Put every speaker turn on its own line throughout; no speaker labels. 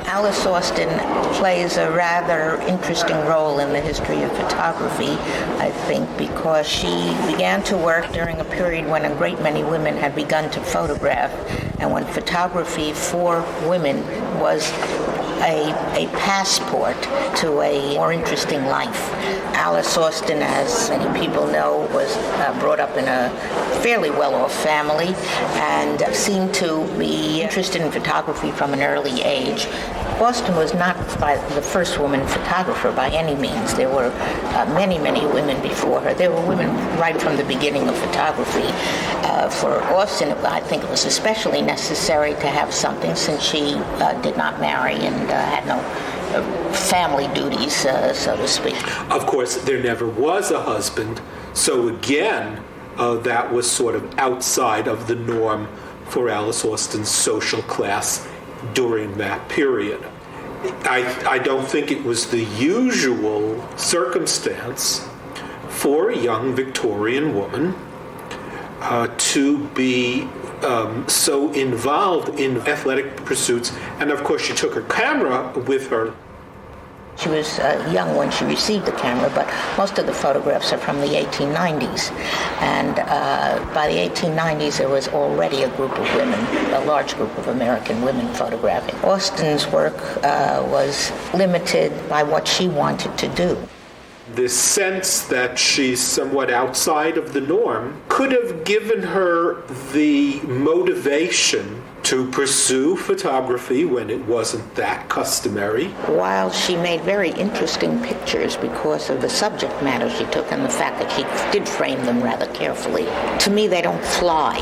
Alice Austen plays a rather interesting role in the history of photography, I think, because she began to work during a period when a great many women had begun to photograph, and when photography for women was a passport to a more interesting life. Alice Austen, as many people know, was brought up in a fairly well-off family and seemed to be interested in photography from an early age. Austen was not the first woman photographer by any means. There were many, many women before her. There were women right from the beginning of photography. For Austen, I think it was especially necessary to have something since she did not marry and had no family duties, so to speak.
Of course, there never was a husband, so again, that was sort of outside of the norm for Alice Austen's social class during that period. I don't think it was the usual circumstance for a young Victorian woman to be so involved in athletic pursuits. And of course, she took her camera with her.
She was young when she received the camera, but most of the photographs are from the 1890s. And by the 1890s, there was already a group of women, a large group of American women photographing. Austen's work was limited by what she wanted to do.
This sense that she's somewhat outside of the norm could have given her the motivation to pursue photography when it wasn't that customary.
While she made very interesting pictures because of the subject matter she took and the fact that she did frame them rather carefully, to me they don't fly.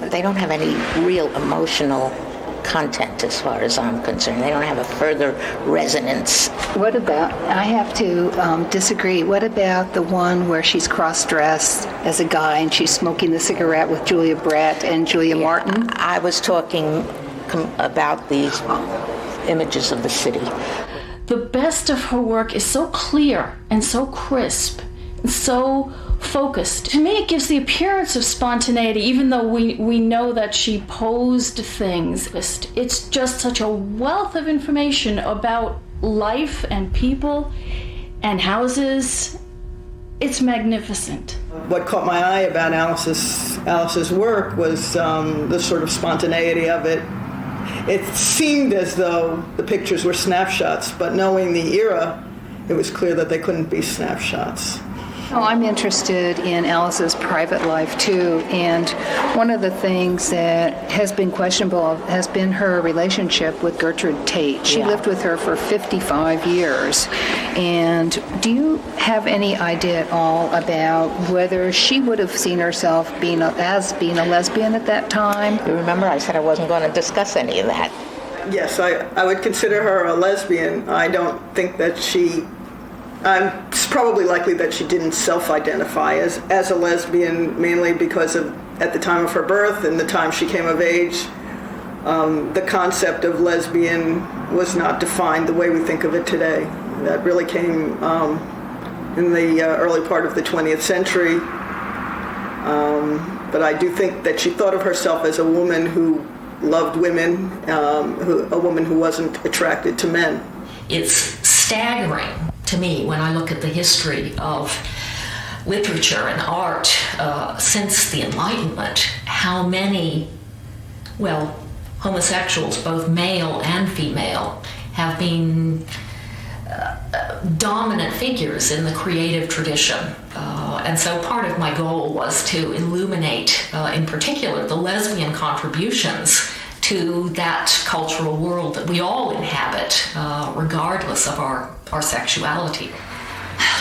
They don't have any real emotional content as far as I'm concerned. They don't have a further resonance.
What about, I have to disagree, what about the one where she's cross-dressed as a guy and she's smoking the cigarette with Julia Brett and Julia Martin?
I was talking about these images of the city.
The best of her work is so clear and so crisp and so focused. To me, it gives the appearance of spontaneity, even though we know that she posed things. It's just such a wealth of information about life and people and houses. It's magnificent.
What caught my eye about Alice's work was the sort of spontaneity of it. It seemed as though the pictures were snapshots, but knowing the era, it was clear that they couldn't be snapshots.
Oh, I'm interested in Alice's private life, too, and one of the things that has been questionable has been her relationship with Gertrude Tate. She lived with her for 55 years, and do you have any idea at all about whether she would have seen herself being a lesbian at that time?
You remember I said I wasn't going to discuss any of that.
Yes, I would consider her a lesbian. I don't think that it's probably likely that she didn't self-identify as a lesbian, mainly because of, at the time of her birth and the time she came of age, the concept of lesbian was not defined the way we think of it today. That really came in the early part of the 20th century. But I do think that she thought of herself as a woman who loved women, a woman who wasn't attracted to men.
It's staggering to me when I look at the history of literature and art since the Enlightenment, how many, homosexuals, both male and female, have been dominant figures in the creative tradition. And so part of my goal was to illuminate, in particular, the lesbian contributions to that cultural world that we all inhabit, regardless of our sexuality.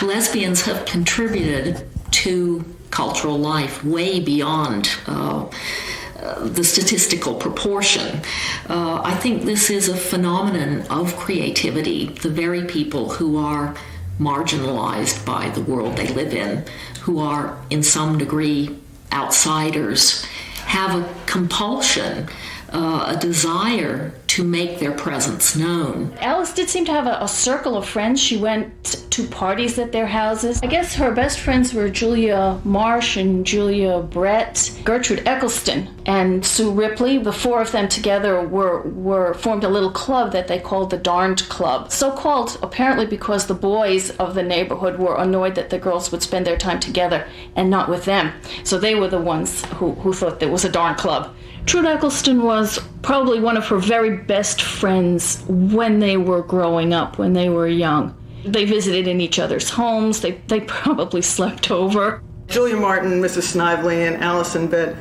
Lesbians have contributed to cultural life way beyond the statistical proportion. I think this is a phenomenon of creativity. The very people who are marginalized by the world they live in, who are in some degree outsiders, have a compulsion, a desire to make their presence known.
Alice did seem to have a circle of friends. She went to parties at their houses. I guess her best friends were Julia Marsh and Julia Brett, Gertrude Eccleston, and Sue Ripley. The four of them together were formed a little club that they called the Darned Club. So called apparently because the boys of the neighborhood were annoyed that the girls would spend their time together and not with them. So they were the ones who thought there was a darn club. Trude Eccleston was probably one of her very best friends when they were growing up, when they were young. They visited in each other's homes. They probably slept over.
Julia Martin, Mrs. Snively, and Alice in bed.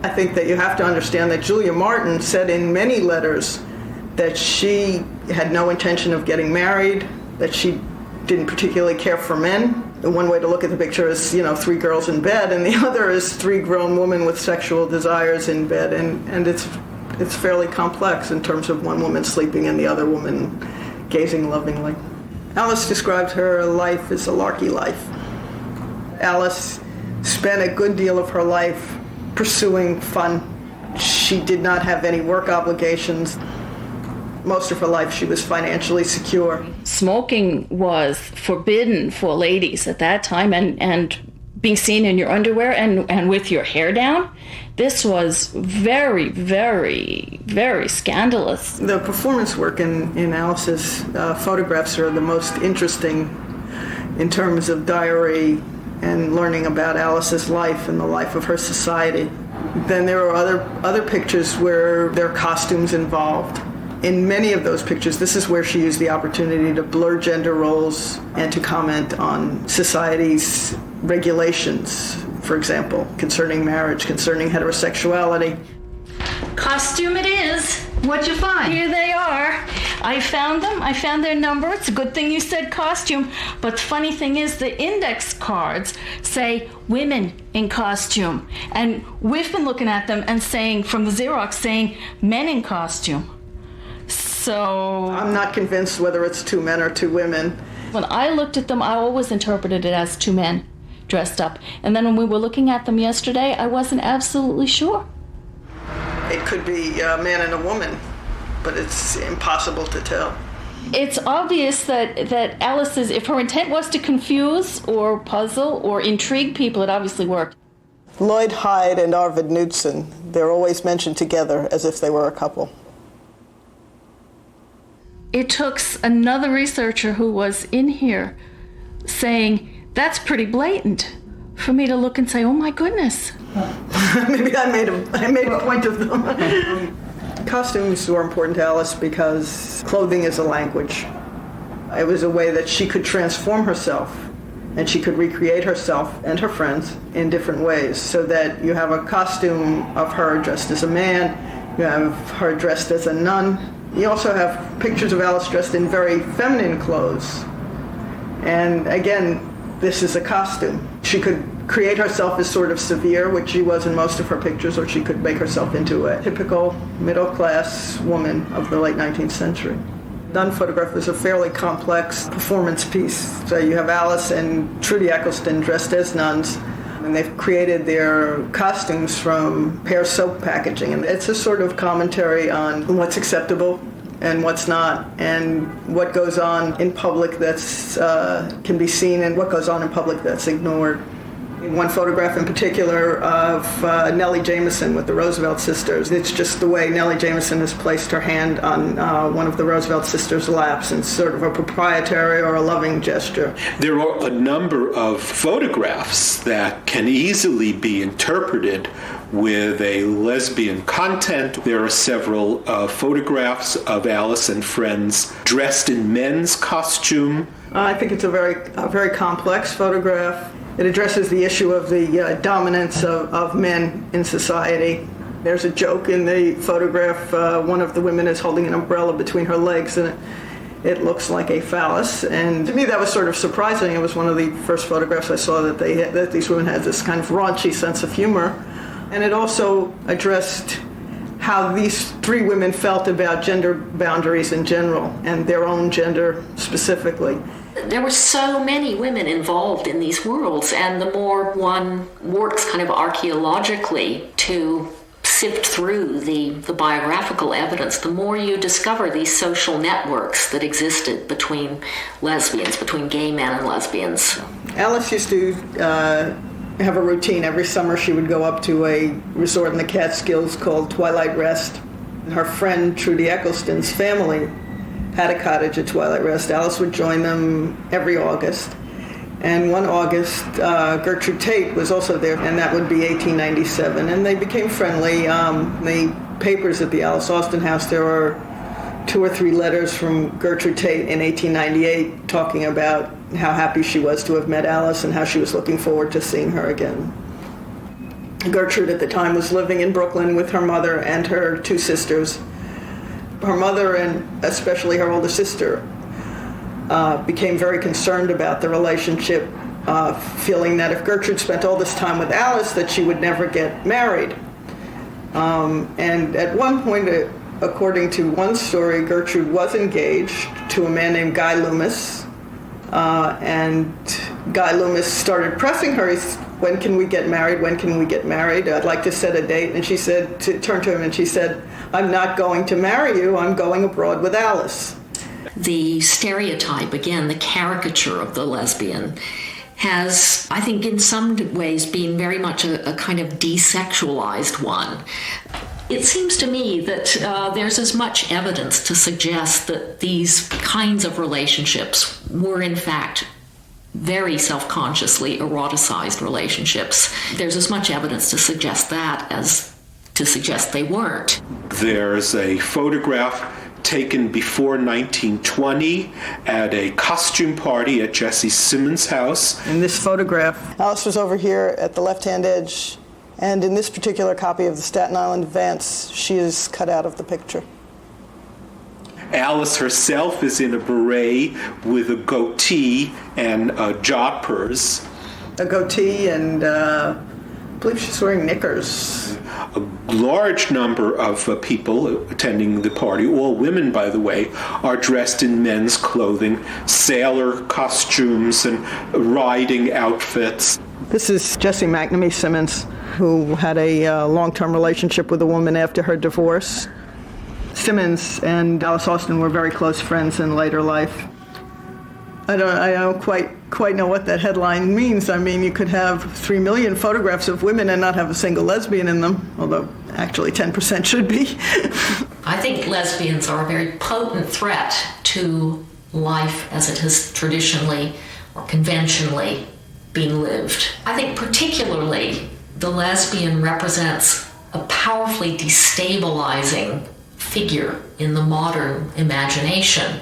I think that you have to understand that Julia Martin said in many letters that she had no intention of getting married, that she didn't particularly care for men. The one way to look at the picture is, three girls in bed, and the other is three grown women with sexual desires in bed, and it's fairly complex in terms of one woman sleeping and the other woman gazing lovingly. Alice described her life as a larky life. Alice spent a good deal of her life pursuing fun. She did not have any work obligations. Most of her life she was financially secure.
Smoking was forbidden for ladies at that time, and being seen in your underwear and with your hair down, this was very, very, very scandalous.
The performance work in Alice's photographs are the most interesting in terms of diary and learning about Alice's life and the life of her society. Then there are other pictures where there are costumes involved. In many of those pictures, this is where she used the opportunity to blur gender roles and to comment on society's regulations, for example, concerning marriage, concerning heterosexuality.
Costume it is.
What'd you find?
Here they are. I found them. I found their number. It's a good thing you said costume. But the funny thing is the index cards say women in costume. And we've been looking at them and saying, from the Xerox, saying men in costume. So
I'm not convinced whether it's two men or two women.
when I looked at them, I always interpreted it as two men dressed up. And then when we were looking at them yesterday, I wasn't absolutely sure.
It could be a man and a woman, but it's impossible to tell.
It's obvious that Alice's, if her intent was to confuse or puzzle or intrigue people, it obviously worked.
Lloyd Hyde and Arvid Knudsen, they're always mentioned together as if they were a couple.
It took another researcher who was in here saying, that's pretty blatant, for me to look and say, oh my goodness.
Maybe I made a point of them. Costumes were important to Alice because clothing is a language. It was a way that she could transform herself, and she could recreate herself and her friends in different ways, so that you have a costume of her dressed as a man, you have her dressed as a nun. You also have pictures of Alice dressed in very feminine clothes. And again, this is a costume. She could create herself as sort of severe, which she was in most of her pictures, or she could make herself into a typical middle-class woman of the late 19th century. Nun photograph is a fairly complex performance piece. So you have Alice and Trudy Eccleston dressed as nuns, and they've created their costumes from Pear soap packaging. And it's a sort of commentary on what's acceptable and what's not, and what goes on in public that's can be seen and what goes on in public that's ignored. One photograph in particular of Nellie Jameson with the Roosevelt sisters. It's just the way Nellie Jameson has placed her hand on one of the Roosevelt sisters' laps in sort of a proprietary or a loving gesture.
There are a number of photographs that can easily be interpreted with a lesbian content. There are several photographs of Alice and friends dressed in men's costume.
I think it's a very complex photograph. It addresses the issue of the dominance of men in society. There's a joke in the photograph. One of the women is holding an umbrella between her legs, and it looks like a phallus. And to me, that was sort of surprising. It was one of the first photographs I saw that these women had this kind of raunchy sense of humor. And it also addressed how these three women felt about gender boundaries in general and their own gender specifically.
There were so many women involved in these worlds, and the more one works kind of archaeologically to sift through the biographical evidence, the more you discover these social networks that existed between lesbians, between gay men and lesbians.
Alice used to have a routine. Every summer she would go up to a resort in the Catskills called Twilight Rest. Her friend Trudy Eccleston's family had a cottage at Twilight Rest. Alice would join them every August. And one August, Gertrude Tate was also there, and that would be 1897. And they became friendly. The papers at the Alice Austen house, there are 2 or 3 letters from Gertrude Tate in 1898 talking about how happy she was to have met Alice and how she was looking forward to seeing her again. Gertrude at the time was living in Brooklyn with her mother and her 2 sisters. Her mother, and especially her older sister, became very concerned about the relationship, feeling that if Gertrude spent all this time with Alice, that she would never get married. And at one point, according to one story, Gertrude was engaged to a man named Guy Loomis, and Guy Loomis started pressing her. When can we get married? When can we get married? I'd like to set a date. And she said, turned to him and she said, I'm not going to marry you. I'm going abroad with Alice.
The stereotype, again, the caricature of the lesbian, has, I think, in some ways been very much a kind of desexualized one. It seems to me that there's as much evidence to suggest that these kinds of relationships were, in fact, very self-consciously eroticized relationships. There's as much evidence to suggest that as to suggest they weren't.
There's a photograph taken before 1920 at a costume party at Jesse Simmons' house.
In this photograph, Alice was over here at the left-hand edge, and in this particular copy of the Staten Island Advance, she is cut out of the picture.
Alice herself is in a beret with a goatee and jodhpurs.
A goatee and I believe she's wearing knickers.
A large number of people attending the party, all women by the way, are dressed in men's clothing, sailor costumes and riding outfits.
This is Jessie McNamee Simmons, who had a long-term relationship with a woman after her divorce. Simmons and Alice Austen were very close friends in later life. I don't quite know what that headline means. I mean, you could have 3 million photographs of women and not have a single lesbian in them, although actually 10% should be.
I think lesbians are a very potent threat to life as it has traditionally or conventionally been lived. I think particularly the lesbian represents a powerfully destabilizing figure in the modern imagination,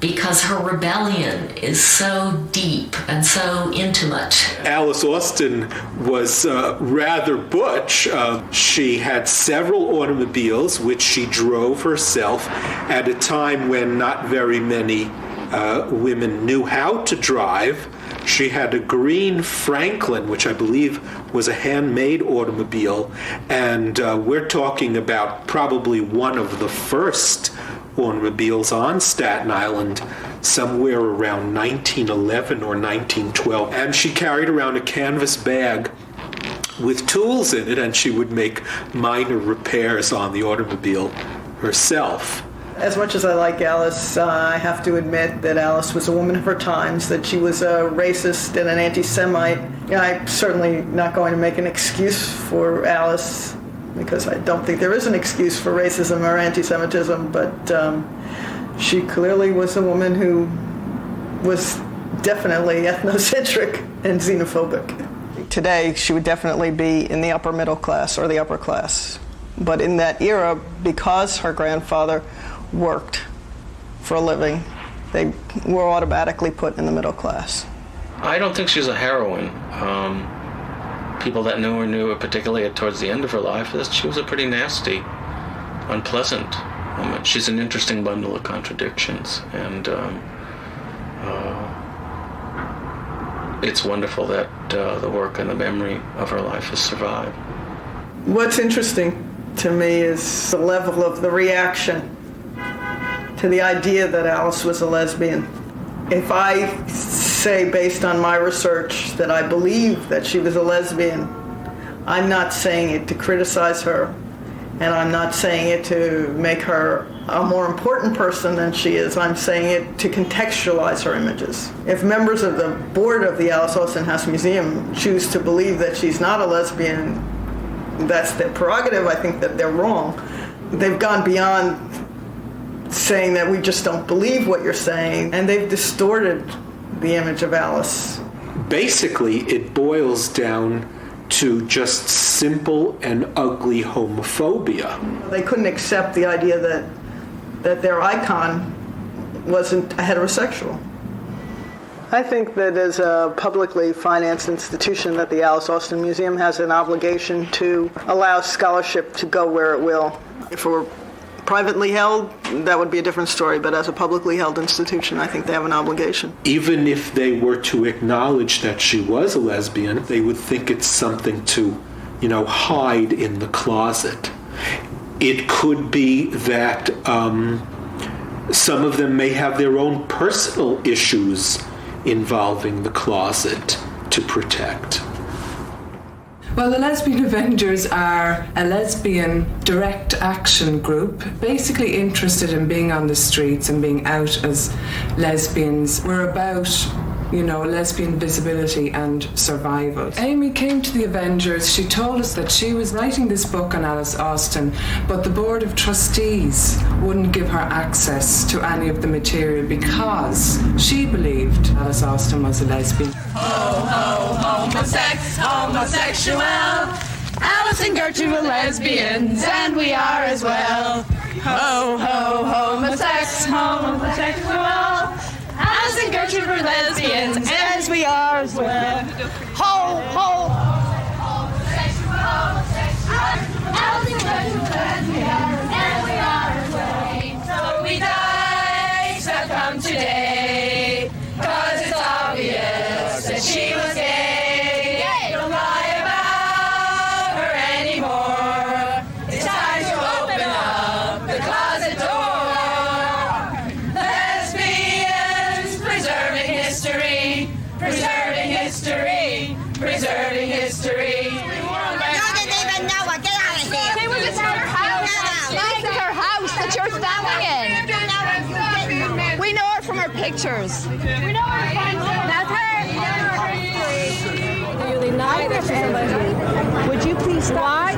because her rebellion is so deep and so intimate.
Alice Austen was rather butch. She had several automobiles, which she drove herself at a time when not very many women knew how to drive. She had a green Franklin, which I believe was a handmade automobile, and we're talking about probably one of the first automobiles on Staten Island, somewhere around 1911 or 1912. And she carried around a canvas bag with tools in it, and she would make minor repairs on the automobile herself.
As much as I like Alice, I have to admit that Alice was a woman of her times, that she was a racist and an anti-Semite. I'm certainly not going to make an excuse for Alice, because I don't think there is an excuse for racism or anti-Semitism, but she clearly was a woman who was definitely ethnocentric and xenophobic. Today, she would definitely be in the upper middle class or the upper class. But in that era, because her grandfather worked for a living, they were automatically put in the middle class.
I don't think she's a heroine. People that knew her knew, particularly towards the end of her life, that she was a pretty nasty, unpleasant woman. She's an interesting bundle of contradictions, and it's wonderful that the work and the memory of her life has survived.
What's interesting to me is the level of the reaction to the idea that Alice was a lesbian. If I say, based on my research, that I believe that she was a lesbian, I'm not saying it to criticize her, and I'm not saying it to make her a more important person than she is. I'm saying it to contextualize her images. If members of the board of the Alice Austen House Museum choose to believe that she's not a lesbian, that's their prerogative. I think that they're wrong. They've gone beyond saying that we just don't believe what you're saying, and they've distorted the image of Alice.
Basically, it boils down to just simple and ugly homophobia.
They couldn't accept the idea that their icon wasn't a heterosexual. I think that as a publicly financed institution that the Alice Austen Museum has an obligation to allow scholarship to go where it will. If it were privately held, that would be a different story, but as a publicly held institution, I think they have an obligation.
Even if they were to acknowledge that she was a lesbian, they would think it's something to, hide in the closet. It could be that some of them may have their own personal issues involving the closet to protect.
Well, the Lesbian Avengers are a lesbian direct action group, basically interested in being on the streets and being out as lesbians. We're about, lesbian visibility and survival. Amy came to the Avengers. She told us that she was writing this book on Alice Austen, but the Board of Trustees wouldn't give her access to any of the material because she believed Alice Austen was a lesbian.
Ho, ho, homosexual. Alice and Gertrude were lesbians, and we are as well. Ho, ho, homosexual. Alice and Gertrude were lesbians, as we are as well. Ho, ho, homosexual. Alice and Gertrude were lesbians, and we are as well. So we die, succumb today, 'cause it's obvious that she was gay. Don't lie about her anymore. It's time to open up the closet door. Lesbians, preserving history, preserving history, preserving history.
Doesn't even know it. Get out of here.
They were just at her house.
It's her house that you're standing in. We know her from her pictures.
We know her friends.
That's her.
Do you deny that she's a lesbian? Would you please stop?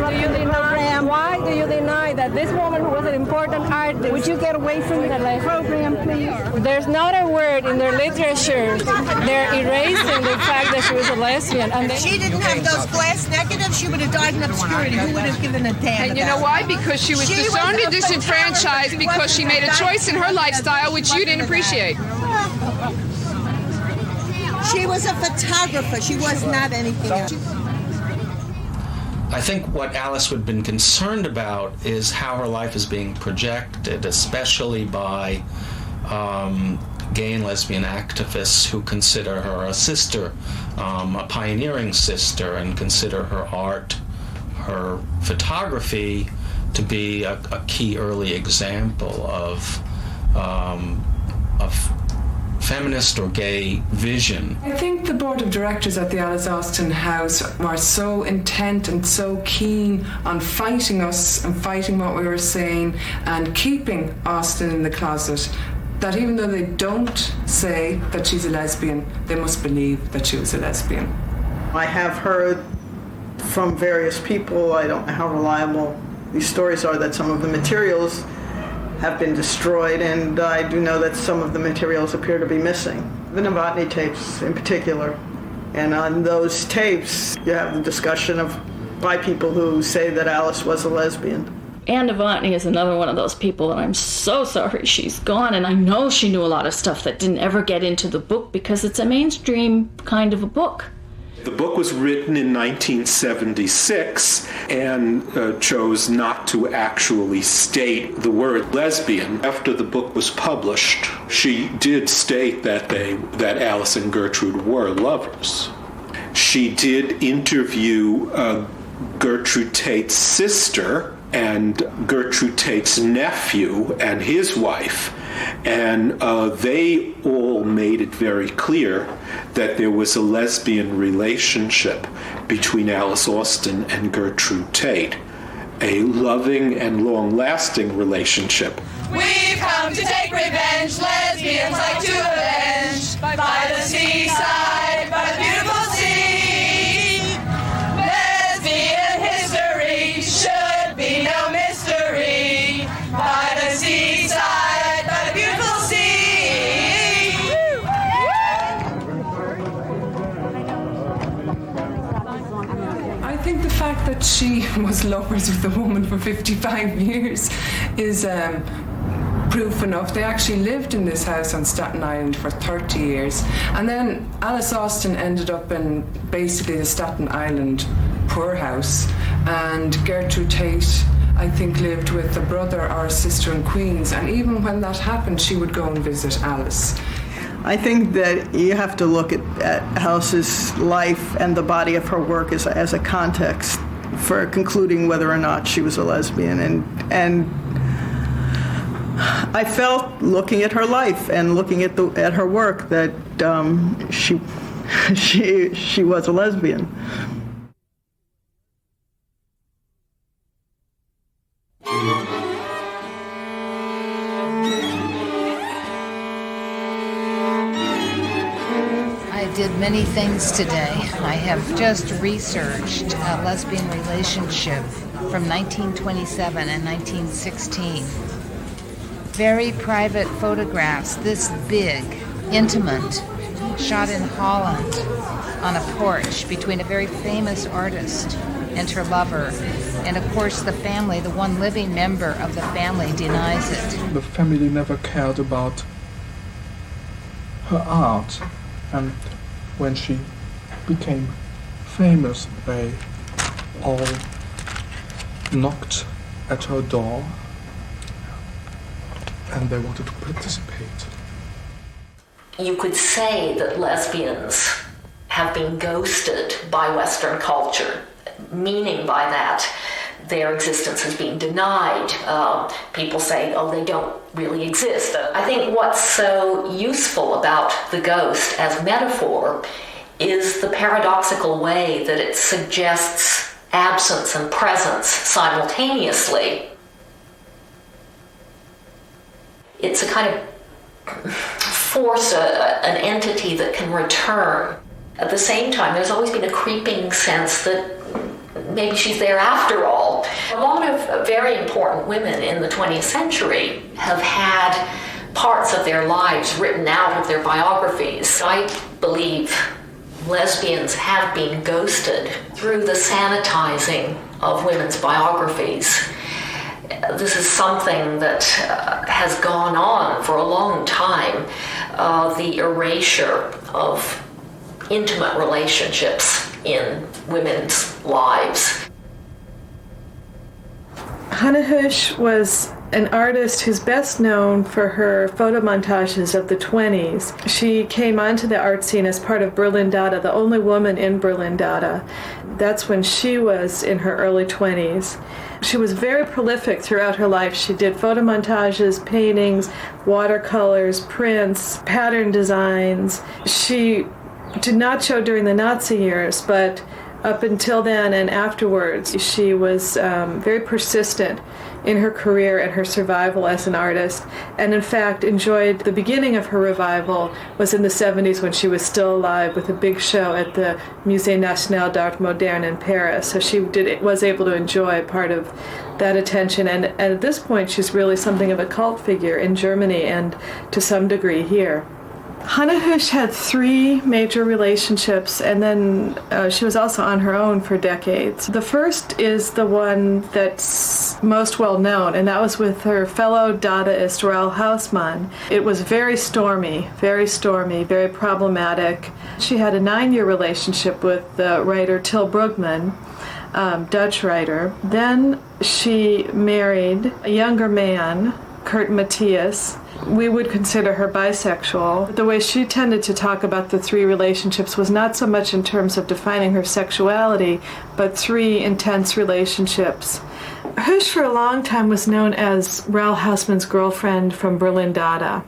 Why do you deny that this woman who was an important artist? Would you get away from the program, please? There's not a word in their literature. They're erasing the fact that she was a lesbian. And
If she didn't have those glass negatives, she would have died in obscurity. Who would have given a damn?
And you know why? Because she was disowned and disenfranchised because she made a choice in her lifestyle which you didn't appreciate.
She was a photographer. She was not anything else.
I think what Alice would have been concerned about is how her life is being projected, especially by gay and lesbian activists who consider her a sister, a pioneering sister, and consider her art, her photography, to be a key early example of feminist or gay vision.
I think the board of directors at the Alice Austen House were so intent and so keen on fighting us and fighting what we were saying and keeping Austen in the closet that even though they don't say that she's a lesbian, they must believe that she was a lesbian.
I have heard from various people, I don't know how reliable these stories are, that some of the materials have been destroyed, and I do know that some of the materials appear to be missing. The Novotny tapes in particular. And on those tapes, you have the discussion by people who say that Alice was a lesbian.
Anne Novotny is another one of those people, and I'm so sorry she's gone, and I know she knew a lot of stuff that didn't ever get into the book because it's a mainstream kind of a book.
The book was written in 1976 and chose not to actually state the word lesbian. After the book was published, she did state that Alice and Gertrude were lovers. She did interview Gertrude Tate's sister, and Gertrude Tate's nephew and his wife, and they all made it very clear that there was a lesbian relationship between Alice Austen and Gertrude Tate, a loving and long-lasting relationship.
We've come to take revenge, lesbians like to avenge, by the seaside, by the beautiful sea. Lesbian history should be no mystery, by the seaside, by the beautiful sea.
I think the fact that she was lovers with a woman for 55 years is proof enough. They actually lived in this house on Staten Island for 30 years. And then Alice Austen ended up in basically the Staten Island poorhouse. And Gertrude Tate, I think, lived with a brother or a sister in Queens. And even when that happened, she would go and visit Alice.
I think that you have to look at Alice's life and the body of her work as a context for concluding whether or not she was a lesbian. And I felt, looking at her life and looking at her work, that she was a lesbian.
I did many things today. I have just researched a lesbian relationship from 1927 and 1916. Very private photographs, this big, intimate, shot in Holland on a porch between a very famous artist and her lover. And of course the family, the one living member of the family, denies it.
The family never cared about her art, and when she became famous, they all knocked at her door and they wanted to participate.
You could say that lesbians have been ghosted by Western culture, meaning by that their existence has been denied. People say, oh, they don't really exist. I think what's so useful about the ghost as metaphor is the paradoxical way that it suggests absence and presence simultaneously. It's a kind of force, an entity that can return. At the same time, there's always been a creeping sense that maybe she's there after all. A lot of very important women in the 20th century have had parts of their lives written out of their biographies. I believe lesbians have been ghosted through the sanitizing of women's biographies. This is something that has gone on for a long time, the erasure of intimate relationships in women's lives.
Hannah Höch was an artist who's best known for her photo montages of the 20s. She came onto the art scene as part of Berlin Dada, the only woman in Berlin Dada. That's when she was in her early 20s. She was very prolific throughout her life. She did photo montages, paintings, watercolors, prints, pattern designs. She did not show during the Nazi years, but up until then and afterwards, she was very persistent in her career and her survival as an artist, and in fact enjoyed the beginning of her revival was in the 70s when she was still alive with a big show at the Musée National d'Art Moderne in Paris. So she was able to enjoy part of that attention, and at this point she's really something of a cult figure in Germany and to some degree here. Hannah Höch had 3 major relationships, and then she was also on her own for decades. The first is the one that's most well known, and that was with her fellow Dadaist Raoul Hausmann. It was very stormy, very problematic. She had a 9-year relationship with the writer Till Brugman, Dutch writer. Then she married a younger man, Kurt Matthias. We would consider her bisexual. The way she tended to talk about the 3 relationships was not so much in terms of defining her sexuality, but 3 intense relationships.
Höch for a long time was known as Raoul Hausmann's girlfriend from Berlin Dada.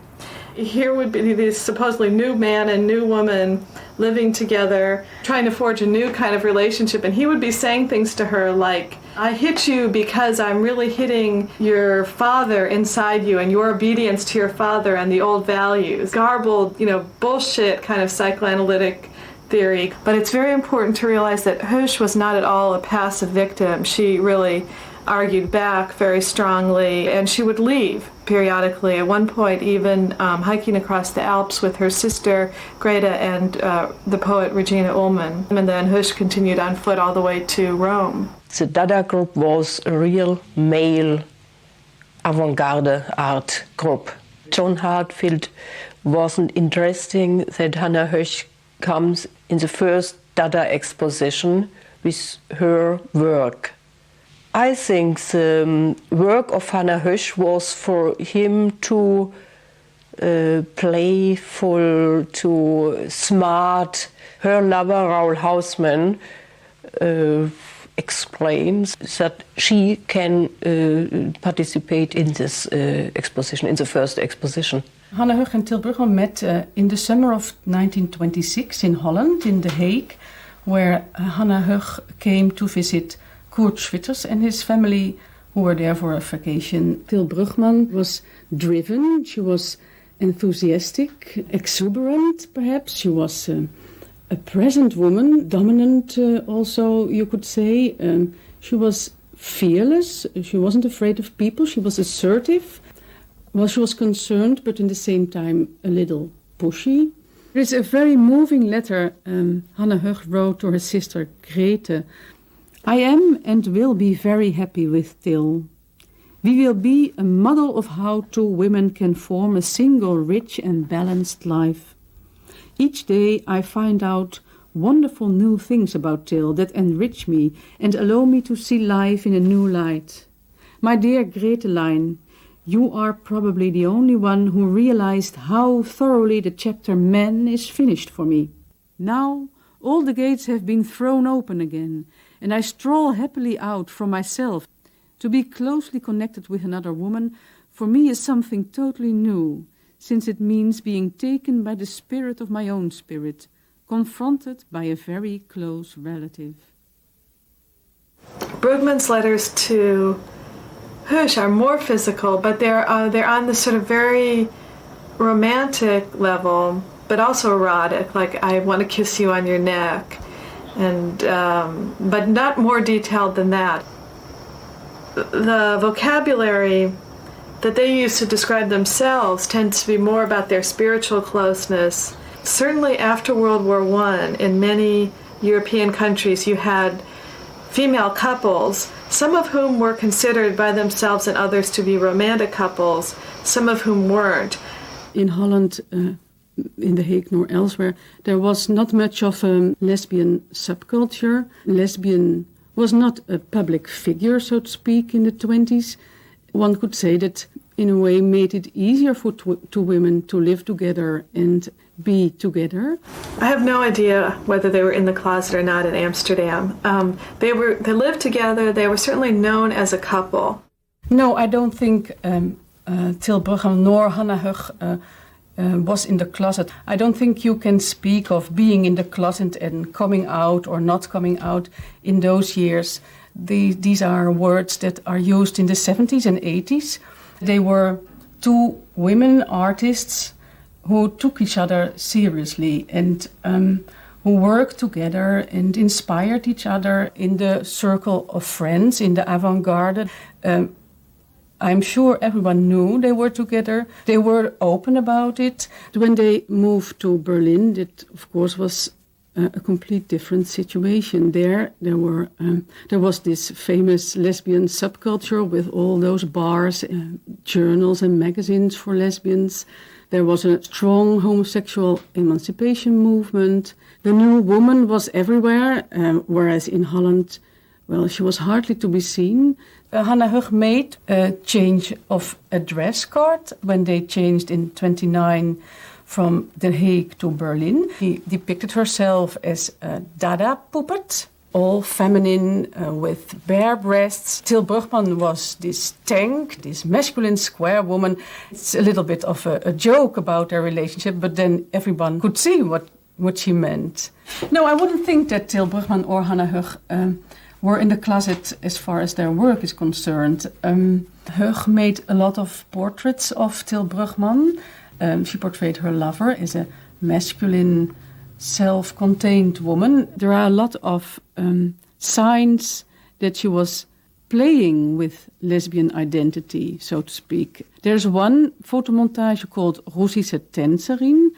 Here would be this supposedly new man and new woman living together, trying to forge a new kind of relationship, and he would be saying things to her like, I hit you because I'm really hitting your father inside you and your obedience to your father and the old values. Garbled, bullshit kind of psychoanalytic theory. But it's very important to realize that Höch was not at all a passive victim. She really argued back very strongly, and she would leave periodically, at one point even hiking across the Alps with her sister Greta and the poet Regina Ullmann. And then Höch continued on foot all the way to Rome.
The Dada group was a real male avant-garde art group. John Hartfield wasn't interesting that Hannah Höch comes in the first Dada exposition with her work. I think the work of Hannah Höch was for him too playful, too smart. Her lover, Raoul Hausmann, explains that she can participate in this exposition, in the first exposition.
Hannah Höch and Til Brugman met in the summer of 1926 in Holland, in The Hague, where Hannah Höch came to visit Kurt Schwitters and his family, who were there for a vacation. Til Brugman was driven, she was enthusiastic, exuberant perhaps. She was a present woman, dominant also, you could say. She was fearless, she wasn't afraid of people, she was assertive. Well, she was concerned, but in the same time a little pushy. There is a very moving letter Hannah Höch wrote to her sister Grete. I am and will be very happy with Til. We will be a model of how two women can form a single, rich and balanced life. Each day I find out wonderful new things about Til that enrich me and allow me to see life in a new light. My dear Greteline, you are probably the only one who realized how thoroughly the chapter Man is finished for me. Now all the gates have been thrown open again, and I stroll happily out from myself. To be closely connected with another woman for me is something totally new, since it means being taken by the spirit of my own spirit, confronted by a very close relative.
Brugman's letters to Höch are more physical, but they're on this sort of very romantic level, but also erotic, like I want to kiss you on your neck, and but not more detailed than that. The vocabulary that they use to describe themselves tends to be more about their spiritual closeness. Certainly after World War I, in many European countries, you had female couples, some of whom were considered by themselves and others to be romantic couples, some of whom weren't.
In Holland, in The Hague nor elsewhere, there was not much of a lesbian subculture. Lesbian was not a public figure, so to speak, in the 20s. One could say that, in a way, made it easier for two women to live together and be together.
I have no idea whether they were in the closet or not in Amsterdam. They lived together. They were certainly known as a couple.
No, I don't think Til Brugman nor Hannah Höch was in the closet. I don't think you can speak of being in the closet and coming out or not coming out in those years. These are words that are used in the 70s and 80s. They were two women artists who took each other seriously and who worked together and inspired each other in the circle of friends, in the avant-garde. I'm sure everyone knew they were together. They were open about it. When they moved to Berlin, it of course was a complete different situation. There was this famous lesbian subculture with all those bars, journals and magazines for lesbians. There was a strong homosexual emancipation movement. The new woman was everywhere, whereas in Holland, well, she was hardly to be seen. Hannah Höch made a change of a dress card when they changed in 1929 from The Hague to Berlin. She depicted herself as a Dada puppet. all feminine, with bare breasts. Til Brugman was this tank, this masculine square woman. It's a little bit of a joke about their relationship, but then everyone could see what she meant. No, I wouldn't think that Til Brugman or Hannah Höch were in the closet as far as their work is concerned. Höch made a lot of portraits of Til Brugman. She portrayed her lover as a masculine, self-contained woman. There are a lot of signs that she was playing with lesbian identity, so to speak. There's one photomontage called Russische Tänzerin,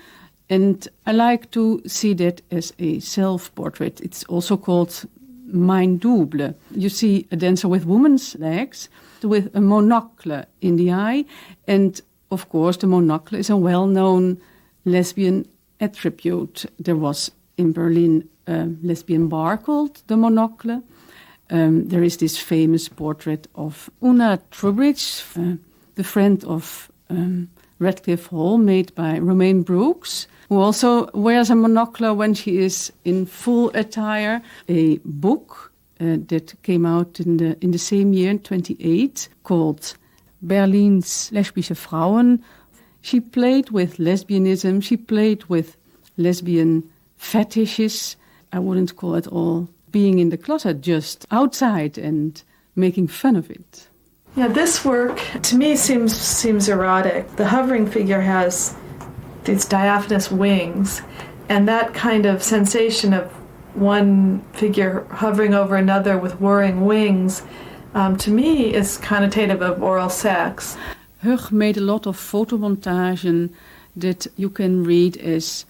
and I like to see that as a self-portrait. It's also called Mein Double. You see a dancer with woman's legs, with a monocle in the eye, and of course the monocle is a well-known lesbian attribute. There was in Berlin a lesbian bar called the Monocle. There is this famous portrait of Una Trubridge, the friend of Radcliffe Hall, made by Romaine Brooks, who also wears a monocle when she is in full attire. A book that came out in the same year, in 1928, called Berlin's Lesbische Frauen. She played with lesbianism, she played with lesbian fetishes. I wouldn't call it all being in the closet, just outside and making fun of it.
Yeah, this work to me seems erotic. The hovering figure has these diaphanous wings, and that kind of sensation of one figure hovering over another with whirring wings, to me is connotative of oral sex.
Höch made a lot of photomontagen that you can read as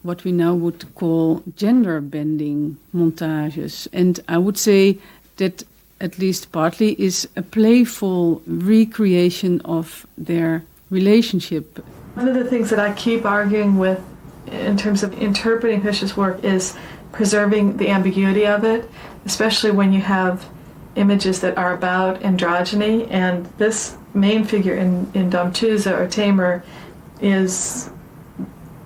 what we now would call gender-bending montages. And I would say that at least partly is a playful recreation of their relationship.
One of the things that I keep arguing with in terms of interpreting Höch's work is preserving the ambiguity of it, especially when you have images that are about androgyny, and this main figure in Domchuza or Tamer is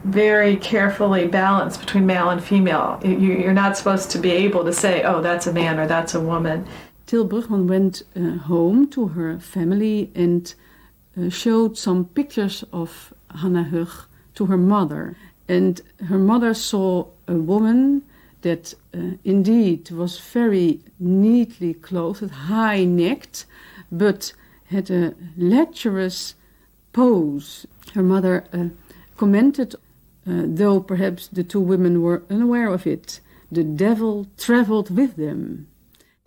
very carefully balanced between male and female. You're not supposed to be able to say, oh, that's a man or that's a woman.
Til Brugman went home to her family and showed some pictures of Hannah Höch to her mother. And her mother saw a woman that indeed was very neatly clothed, high-necked, but had a lecherous pose. Her mother commented, though perhaps the two women were unaware of it, the devil traveled with them.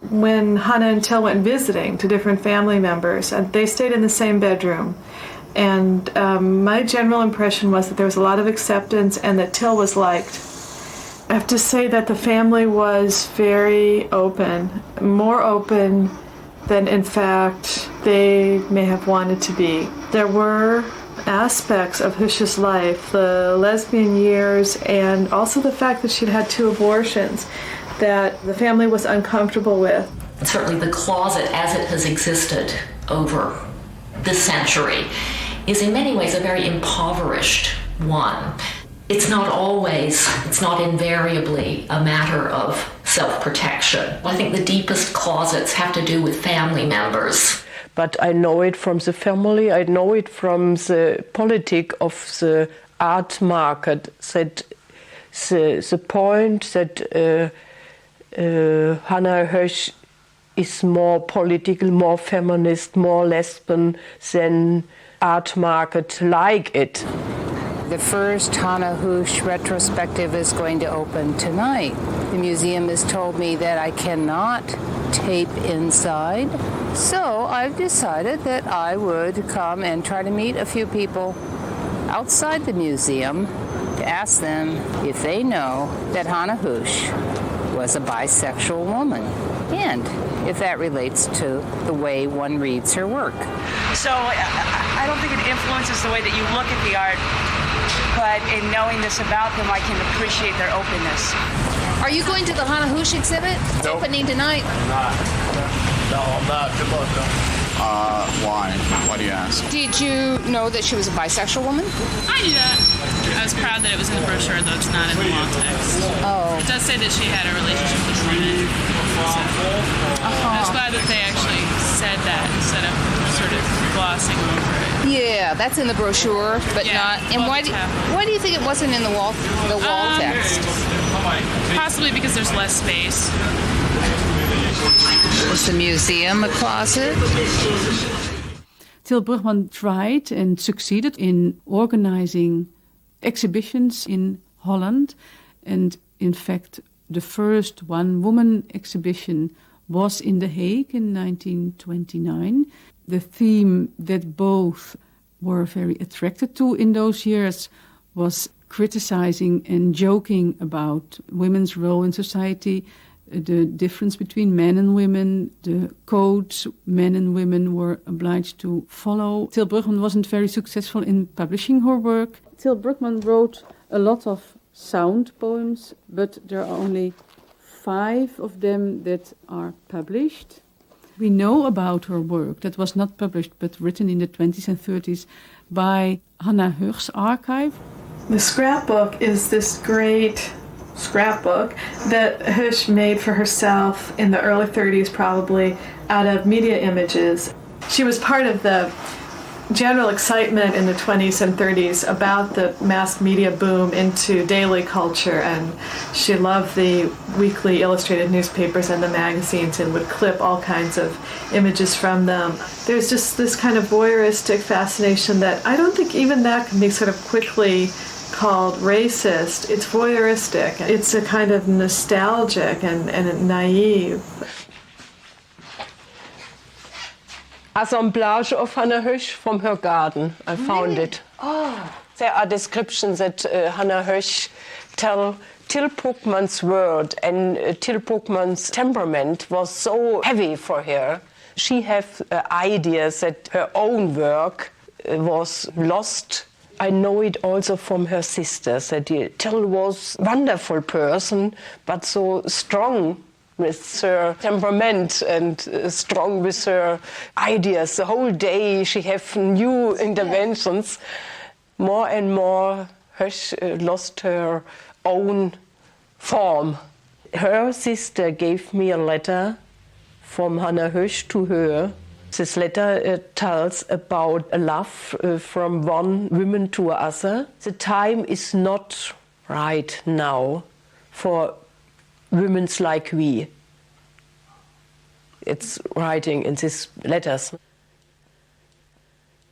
When Hannah and Til went visiting to different family members, they stayed in the same bedroom. And my general impression was that there was a lot of acceptance and that Til was liked. I have to say that the family was very open, more open than in fact they may have wanted to be. There were aspects of Höch's life, the lesbian years, and also the fact that she'd had 2 abortions, that the family was uncomfortable with.
Certainly the closet as it has existed over this century is in many ways a very impoverished one. It's not invariably a matter of self-protection. I think the deepest closets have to do with family members.
But I know it from the family, I know it from the politics of the art market, that the point that Hannah Höch is more political, more feminist, more lesbian than art market like it.
The first Hannah Höch retrospective is going to open tonight. The museum has told me that I cannot tape inside, so I've decided that I would come and try to meet a few people outside the museum to ask them if they know that Hannah Höch was a bisexual woman, and if that relates to the way one reads her work.
So I don't think it influences the way that you look at the art, but in knowing this about them, I can appreciate their openness.
Are you going to the Hannah Höch exhibit? It's
Nope.
opening tonight.
I'm not. No, I'm not. Good luck, though. Why? Why do you ask?
Did you know that she was a bisexual woman?
I knew that. I was proud that it was in the brochure, though it's not in the law text.
Oh.
It does say that she had a relationship with women. So I was glad that they actually said that instead of sort of glossing over it.
Yeah, that's in the brochure, but not. And why do you think it wasn't in the wall text?
Possibly because there's less space.
Was the museum a closet?
Til Brugman tried and succeeded in organizing exhibitions in Holland. And in fact, the first one-woman exhibition was in The Hague in 1929. The theme that both were very attracted to in those years was criticizing and joking about women's role in society, the difference between men and women, the codes men and women were obliged to follow. Til Brugman wasn't very successful in publishing her work. Til Brugman wrote a lot of sound poems, but there are only 5 of them that are published. We know about her work that was not published but written in the 20s and 30s by Hannah Höch's archive.
The scrapbook is this great scrapbook that Höch made for herself in the early 30s, probably, out of media images. She was part of the general excitement in the 20s and 30s about the mass media boom into daily culture, and she loved the weekly illustrated newspapers and the magazines and would clip all kinds of images from them. There's just this kind of voyeuristic fascination that I don't think even that can be sort of quickly called racist. It's voyeuristic. It's a kind of nostalgic and naive.
Assemblage of Hannah Höch from her garden. I found it. Oh. There are descriptions that Hannah Höch tell Til Brugman's word and Til Brugman's temperament was so heavy for her. She had ideas that her own work was lost. I know it also from her sisters that Til was a wonderful person, but so strong with her temperament and strong with her ideas. The whole day she had new interventions. More and more Höch lost her own form. Her sister gave me a letter from Hannah Höch to her. This letter tells about a love from one woman to another. The time is not right now for women like we. It's writing in these letters.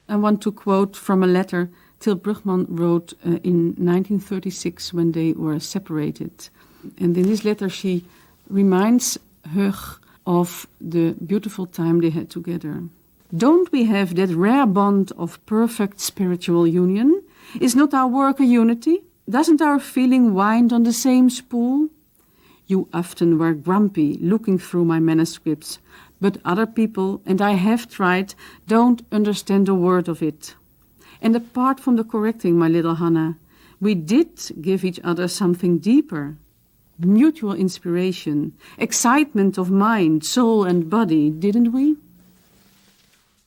I want to quote from a letter Til Brugman wrote in 1936 when they were separated. And in this letter she reminds Höch of the beautiful time they had together. Don't we have that rare bond of perfect spiritual union? Is not our work a unity? Doesn't our feeling wind on the same spool? You often were grumpy looking through my manuscripts, but other people, and I have tried, don't understand a word of it. And apart from the correcting, my little Hannah, we did give each other something deeper. Mutual inspiration, excitement of mind, soul and body, didn't we?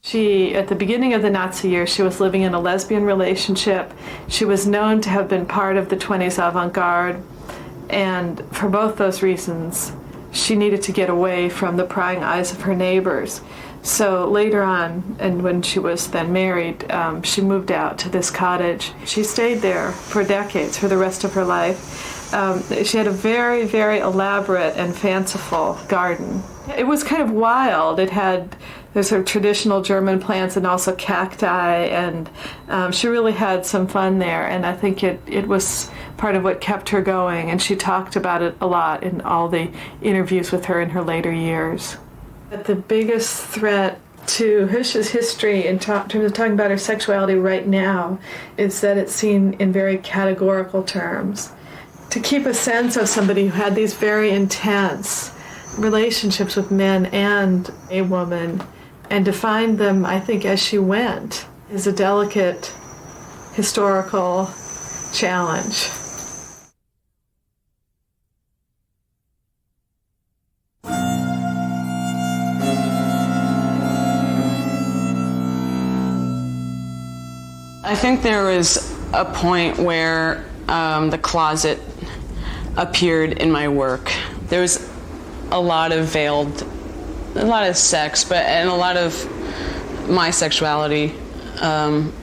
She, at the beginning of the Nazi years, she was living in a lesbian relationship. She was known to have been part of the 20s avant-garde, and for both those reasons, she needed to get away from the prying eyes of her neighbors. So later on, and when she was then married, she moved out to this cottage. She stayed there for decades, for the rest of her life. She had a very, very elaborate and fanciful garden. It was kind of wild. It had the sort of traditional German plants and also cacti, and she really had some fun there, and I think it was part of what kept her going, and she talked about it a lot in all the interviews with her in her later years. But the biggest threat to Höch's history in terms of talking about her sexuality right now is that it's seen in very categorical terms. To keep a sense of somebody who had these very intense relationships with men and a woman and to find them, I think, as she went, is a delicate historical challenge.
think there was a point where the closet appeared in my work. There was a lot of sex, and a lot of my sexuality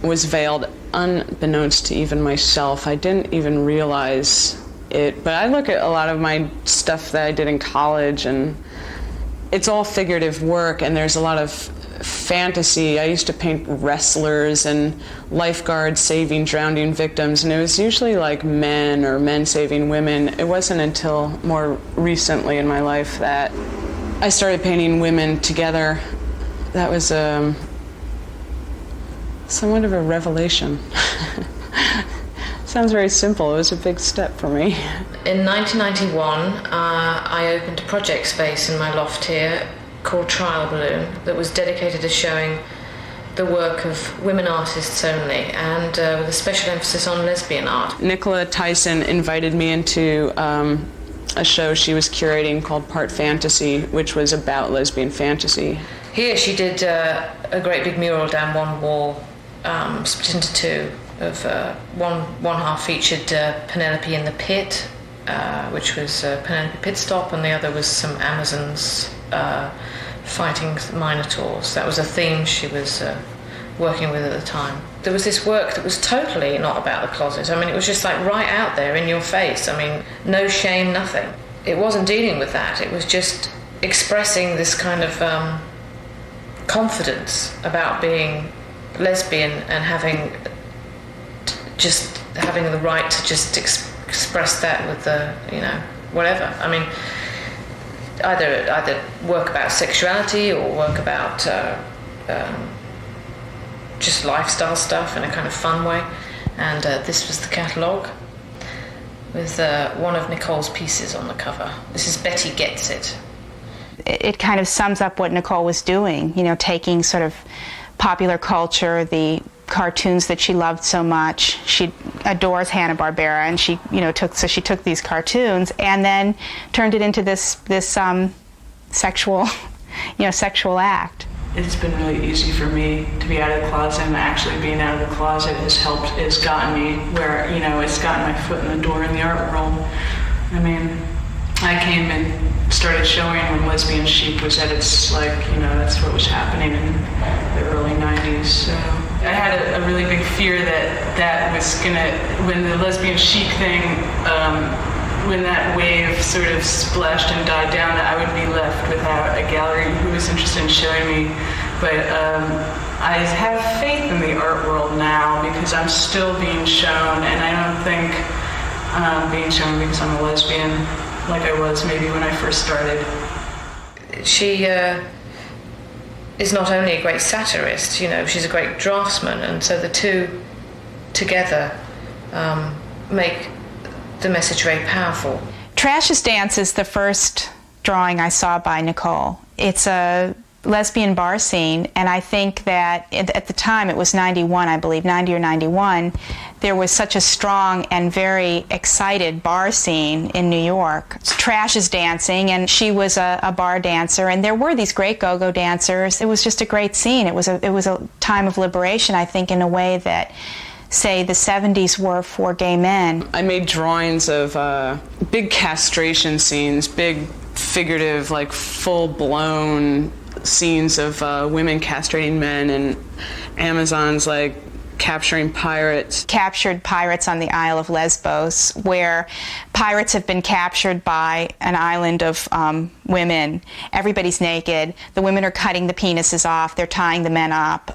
was veiled unbeknownst to even myself. I didn't even realize it, but I look at a lot of my stuff that I did in college, and it's all figurative work, and there's a lot of fantasy. I used to paint wrestlers and lifeguards saving drowning victims, and it was usually like men or men saving women. It wasn't until more recently in my life that I started painting women together. That was somewhat of a revelation. Sounds very simple. It was a big step for me.
In 1991, I opened a project space in my loft here called Trial Balloon that was dedicated to showing the work of women artists only, and with a special emphasis on lesbian art.
Nicole Eisenman invited me into a show she was curating called Part Fantasy, which was about lesbian fantasy.
Here she did a great big mural down one wall, split into two. One half featured Penelope in the Pit, which was Penelope Pitstop, and the other was some Amazons fighting Minotaurs. That was a theme she was working with at the time. There was this work that was totally not about the closet. I mean, it was just like right out there in your face. I mean, no shame, nothing. It wasn't dealing with that. It was just expressing this kind of confidence about being lesbian and having the right to just express that with the, whatever. I mean, either work about sexuality or work about just lifestyle stuff in a kind of fun way. And this was the catalogue with one of Nicole's pieces on the cover. This is Betty Gets It.
It kind of sums up what Nicole was doing, taking sort of popular culture, the cartoons that she loved so much. She adores Hanna-Barbera, and she took these cartoons and then turned it into this sexual act.
It's been really easy for me to be out of the closet, and actually being out of the closet has gotten me where, it's gotten my foot in the door in the art world. I mean, I came and started showing when Lesbian Chic was at its, that's what was happening in the early 90s. So I had a really big fear that was gonna, when the Lesbian Chic thing, when that wave sort of splashed and died down, that I would be left without a gallery who was interested in showing me. But I have faith in the art world now because I'm still being shown, and I don't think I'm being shown because I'm a lesbian like I was maybe when I first started.
She is not only a great satirist, she's a great draftsman, and so the two together make the message very powerful.
Trash's Dance is the first drawing I saw by Nicole. It's a lesbian bar scene, and I think that at the time, it was 91, I believe, 90 or 91, there was such a strong and very excited bar scene in New York. Trash is dancing, and she was a bar dancer, and there were these great go-go dancers. It was just a great scene. It was a time of liberation, I think, in a way that, say, the 70s were for gay men.
I made drawings of big castration scenes, big figurative, full-blown scenes of women castrating men, and Amazons capturing pirates.
Captured pirates on the Isle of Lesbos, where pirates have been captured by an island of women. Everybody's naked. The women are cutting the penises off. They're tying the men up.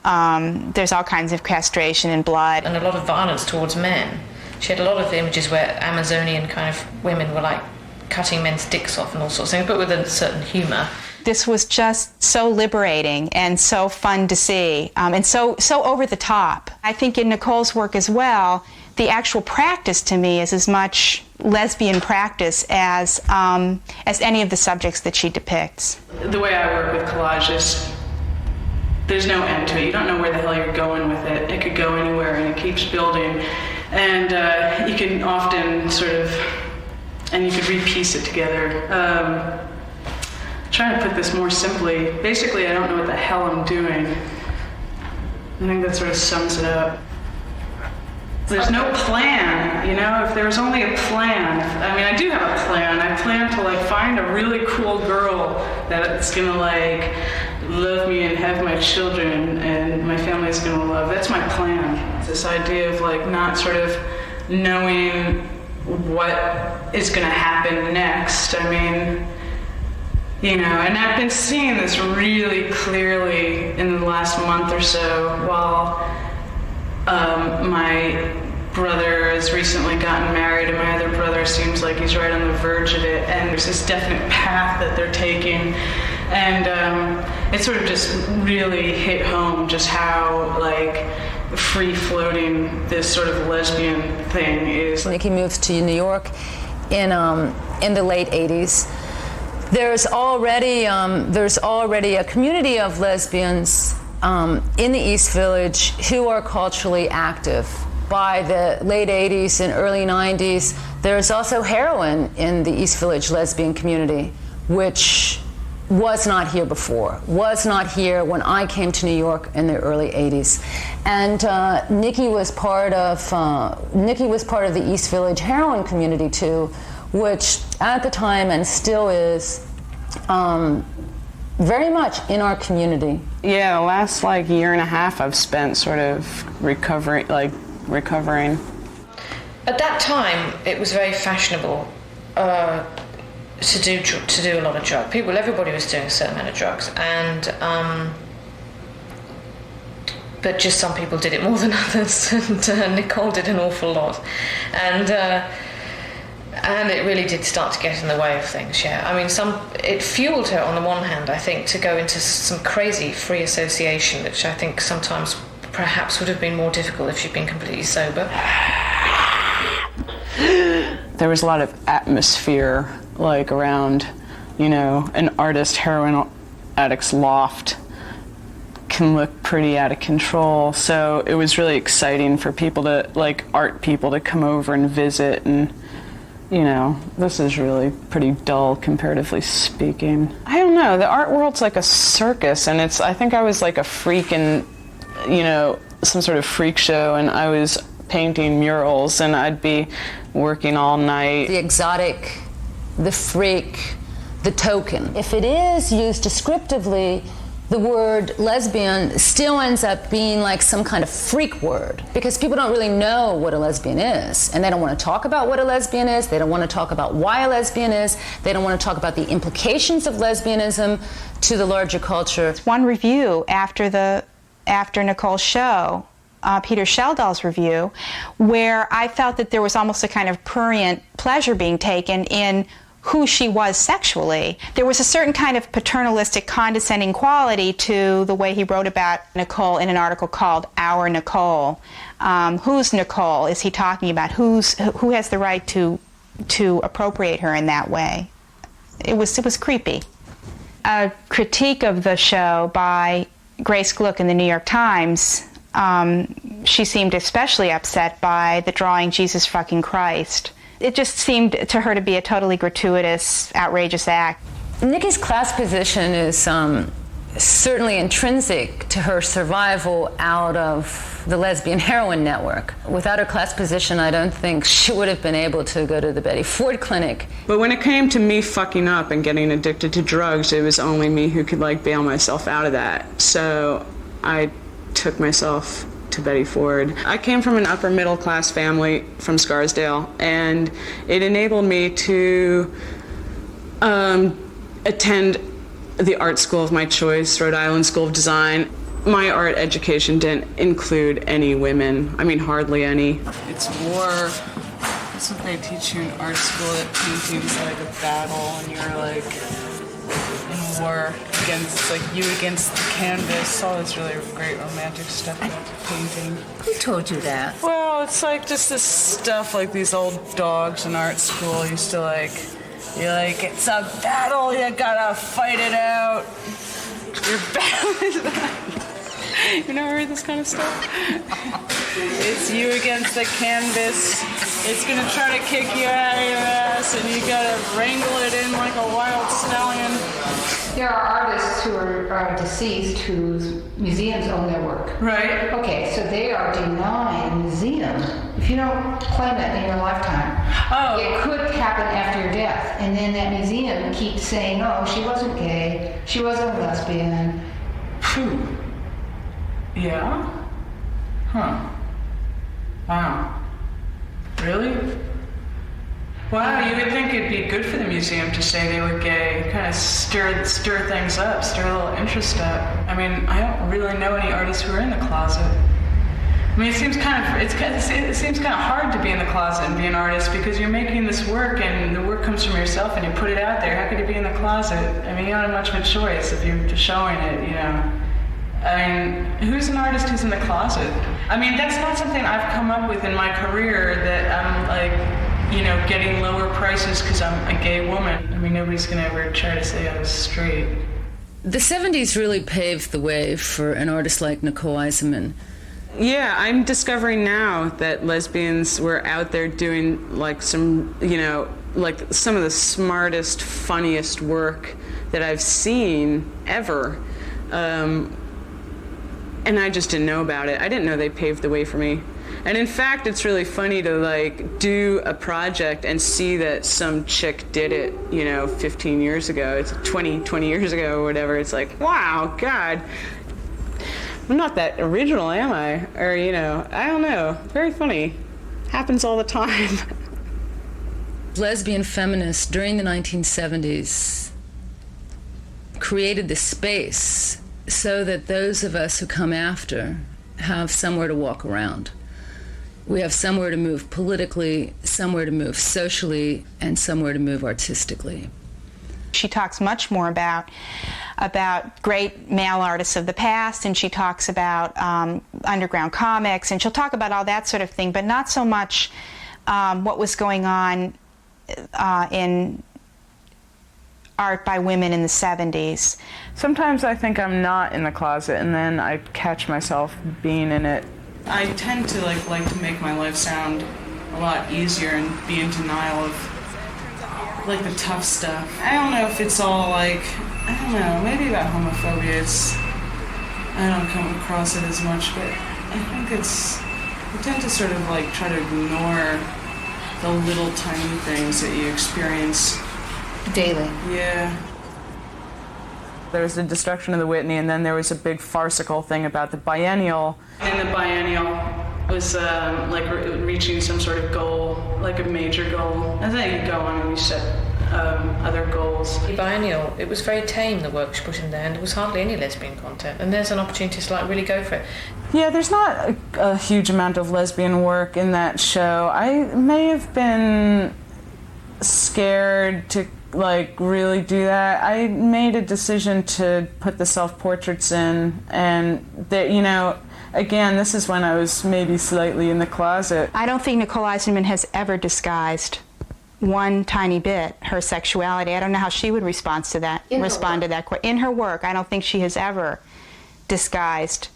There's all kinds of castration and blood.
And a lot of violence towards men. She had a lot of images where Amazonian kind of women were cutting men's dicks off and all sorts of things, but with a certain humour.
This was just so liberating and so fun to see, and so over the top. I think in Nicole's work as well, the actual practice to me is as much lesbian practice as any of the subjects that she depicts.
The way I work with collages, there's no end to it. You don't know where the hell you're going with it. It could go anywhere, and it keeps building. And you can often and you could repiece it together. Trying to put this more simply, basically I don't know what the hell I'm doing. I think that sort of sums it up. There's no plan, you know? If there was only a plan, I mean, I do have a plan. I plan to like find a really cool girl that's gonna like love me and have my children and my family's gonna love. That's my plan. This idea of like not sort of knowing what is gonna happen next. I mean, you know, and I've been seeing this really clearly in the last month or so while my brother has recently gotten married and my other brother seems like he's right on the verge of it, and there's this definite path that they're taking, and it sort of just really hit home just how like free-floating this sort of lesbian thing is.
Nikki moved to New York in the late 80s. There's already a community of lesbians in the East Village who are culturally active. By the late 80s and early 90s, there's also heroin in the East Village lesbian community, which was not here before, was not here when I came to New York in the early 80s. And Nikki was part of the East Village heroin community too, which at the time and still is very much in our community.
Yeah, the last like year and a half I've spent sort of recovering.
At that time, it was very fashionable to do a lot of drugs. Everybody was doing a certain amount of drugs, and but just some people did it more than others. And Nicole did an awful lot, and it really did start to get in the way of things. Yeah, I mean, it fueled her on the one hand, I think, to go into some crazy free association, which I think sometimes perhaps would have been more difficult if she'd been completely sober.
There was a lot of atmosphere, like around, you know, an artist heroin addict's loft can look pretty out of control. So it was really exciting for people to, like, art people to come over and visit, and, you know, this is really pretty dull comparatively speaking. I don't know, the art world's like a circus, and I think I was like a freak in, you know, some sort of freak show, and I was painting murals, and I'd be working all night.
The exotic, the freak, the token. If it is used descriptively, the word lesbian still ends up being like some kind of freak word, because people don't really know what a lesbian is, and they don't want to talk about what a lesbian is, they don't want to talk about why a lesbian is, they don't want to talk about the implications of lesbianism to the larger culture.
One review after Nicole's show, Peter Sheldall's review, where I felt that there was almost a kind of prurient pleasure being taken in who she was sexually. There was a certain kind of paternalistic, condescending quality to the way he wrote about Nicole in an article called Our Nicole. Who's Nicole is he talking about? Who has the right to appropriate her in that way? It was creepy. A critique of the show by Grace Gluck in the New York Times, she seemed especially upset by the drawing Jesus fucking Christ. It just seemed to her to be a totally gratuitous, outrageous act.
Nikki's class position is certainly intrinsic to her survival out of the lesbian heroin network. Without her class position, I don't think she would have been able to go to the Betty Ford Clinic.
But when it came to me fucking up and getting addicted to drugs, it was only me who could like bail myself out of that. So I took myself to Betty Ford. I came from an upper middle class family from Scarsdale, and it enabled me to attend the art school of my choice, Rhode Island School of Design. My art education didn't include any women. I mean, hardly any. It's war. That's what they teach you in art school, that painting's like a battle, and you're like in war against, like, you against the canvas. All this really great romantic stuff about painting.
Who told you that?
Well, it's like just this stuff like these old dogs in art school used to like, you're like, it's a battle, you gotta fight it out. You're battling. You never heard this kind of stuff? It's you against the canvas. It's gonna try to kick you out of your ass, and you gotta wrangle it in like a wild stallion.
There are artists who are deceased whose museums own their work.
Right.
Okay, so they are denying a museum. If you don't claim that in your lifetime, it could happen after your death. And then that museum keeps saying, oh, she wasn't gay, she wasn't a lesbian.
Phew. Yeah? Huh. Wow. Really? Wow, you would think it'd be good for the museum to say they were gay, kind of stir things up, stir a little interest up. I mean, I don't really know any artists who are in the closet. I mean, it seems kind of hard to be in the closet and be an artist because you're making this work and the work comes from yourself and you put it out there. How could you be in the closet? I mean, you don't have much of a choice if you're just showing it, you know. I mean, who's an artist who's in the closet? I mean, that's not something I've come up with in my career that I'm like, you know, getting lower prices because I'm a gay woman. I mean, nobody's gonna ever try to say I was straight.
The 70s really paved the way for an artist like Nicole Eisenman.
Yeah, I'm discovering now that lesbians were out there doing like some, you know, like some of the smartest, funniest work that I've seen ever. And I just didn't know about it. I didn't know they paved the way for me. And in fact, it's really funny to like do a project and see that some chick did it, you know, 15 years ago. It's 20 years ago or whatever. It's like, wow, God, I'm not that original, am I? Or, you know, I don't know. Very funny. Happens all the time.
Lesbian feminists during the 1970s created the space so that those of us who come after have somewhere to walk around. We have somewhere to move politically, somewhere to move socially, and somewhere to move artistically.
She talks much more about great male artists of the past, and she talks about underground comics, and she'll talk about all that sort of thing, but not so much what was going on in art by women in the 70s.
Sometimes I think I'm not in the closet, and then I catch myself being in it.
I tend to like to make my life sound a lot easier and be in denial of like the tough stuff. I don't know if it's all like, I don't know, maybe about homophobia I don't come across it as much, but I think I tend to sort of like try to ignore the little tiny things that you experience
daily.
Yeah.
There was the destruction of the Whitney, and then there was a big farcical thing about the biennial.
And the biennial was like reaching some sort of goal, like a major goal. As you go on and you set other goals.
The biennial, it was very tame, the work she put in there, and there was hardly any lesbian content. And there's an opportunity to like really go for it.
Yeah, there's not a huge amount of lesbian work in that show. I may have been scared to like really do that. I made a decision to put the self-portraits in, and that, you know, again, this is when I was maybe slightly in the closet.
I don't think Nicole Eisenman has ever disguised one tiny bit her sexuality. I don't know how she would respond to that. In her work, I don't think she has ever disguised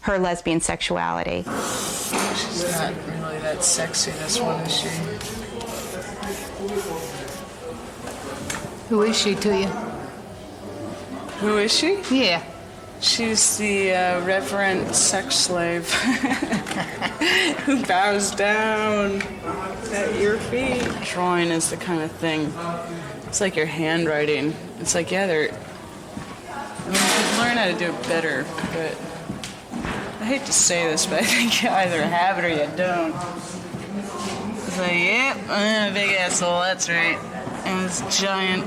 her lesbian sexuality.
She's not really that sexy, this one, is she?
Who is she to you?
Who is she?
Yeah.
She's the reverent sex slave who bows down at your feet. Drawing is the kind of thing, it's like your handwriting. It's like, yeah, you could learn how to do it better, but I hate to say this, but I think you either have it or you don't. It's like, yep, I'm a big asshole, that's right. And this giant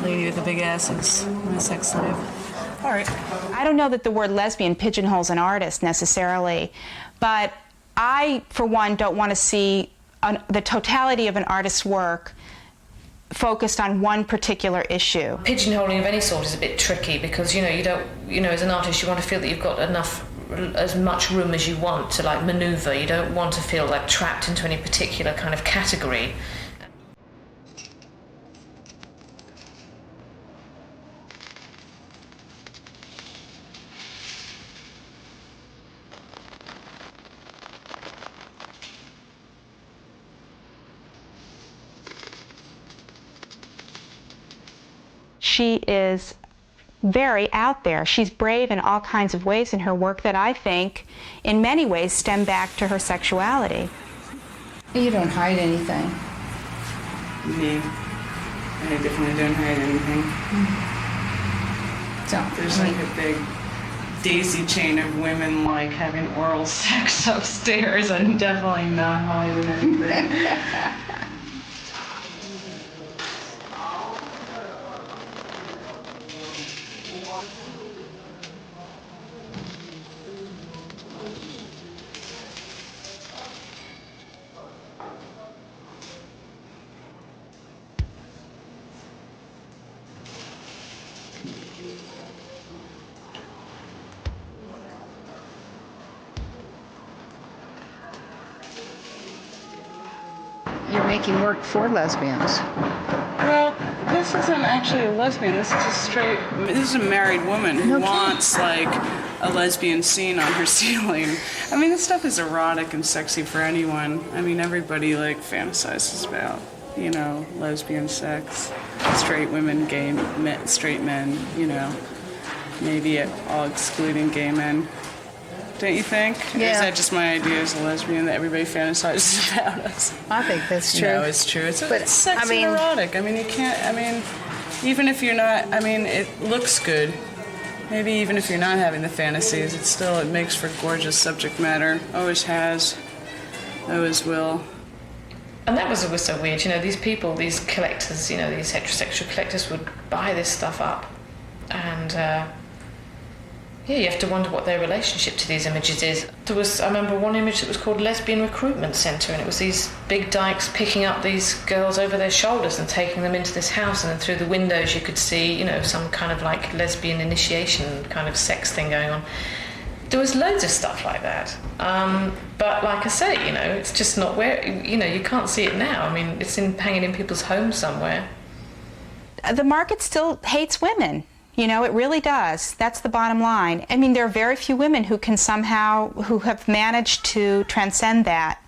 lady with the big ass is my sex slave. All right.
I don't know that the word lesbian pigeonholes an artist necessarily, but I, for one, don't want to see the totality of an artist's work focused on one particular issue.
Pigeonholing of any sort is a bit tricky because, you know, as an artist, you want to feel that you've got as much room as you want to like maneuver. You don't want to feel like trapped into any particular kind of category.
she is very out there. She's brave in all kinds of ways in her work that I think, in many ways, stem back to her sexuality.
You don't hide anything.
Me. I definitely don't hide anything.
So,
there's like a big daisy chain of women like having oral sex upstairs. I'm definitely not hiding anything.
You're making work for lesbians.
Well, this isn't actually a lesbian. This is a married woman who wants like a lesbian scene on her ceiling. I mean, this stuff is erotic and sexy for anyone. I mean, everybody like fantasizes about, you know, lesbian sex, straight women, gay men, straight men, you know, maybe all excluding gay men. Don't you think?
Yeah.
Or is that just my idea as a lesbian that everybody fantasizes about us?
I think that's true.
No, it's true. It's
But,
sexy and erotic. I mean, you can't, I mean, even if you're not, I mean, it looks good. Maybe even if you're not having the fantasies, it makes for gorgeous subject matter. Always has. Always will.
And that was always so weird. You know, these people, these collectors, you know, these heterosexual collectors would buy this stuff up. And, yeah, you have to wonder what their relationship to these images is. I remember one image that was called Lesbian Recruitment Centre, and it was these big dykes picking up these girls over their shoulders and taking them into this house, and then through the windows you could see, you know, some kind of like lesbian initiation kind of sex thing going on. There was loads of stuff like that. But like I say, you know, it's just not where, you know, you can't see it now. I mean, it's hanging in people's homes somewhere.
The market still hates women. You know, it really does. That's the bottom line. I mean, there are very few women who have managed to transcend that,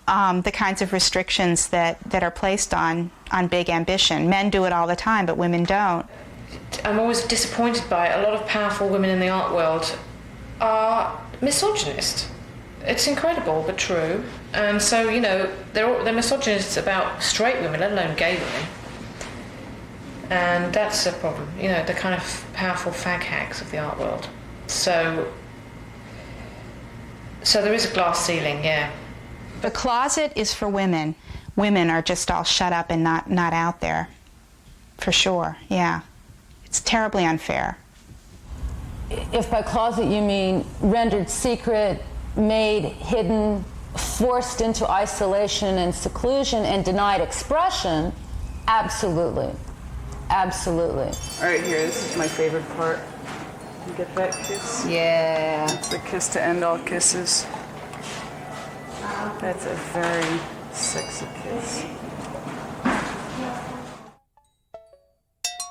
the kinds of restrictions that are placed on big ambition. Men do it all the time, but women don't.
I'm always disappointed by it. A lot of powerful women in the art world are misogynist. It's incredible, but true. And so, you know, they're misogynists about straight women, let alone gay women. And that's a problem, you know, the kind of powerful fag hags of the art world. So there is a glass ceiling, yeah.
The closet is for women. Women are just all shut up and not out there, for sure, yeah. It's terribly unfair.
If by closet you mean rendered secret, made hidden, forced into isolation and seclusion and denied expression, absolutely. Absolutely.
All right, here, this is my favorite part. You get that kiss?
Yeah.
It's the kiss to end all kisses. That's a very sexy kiss.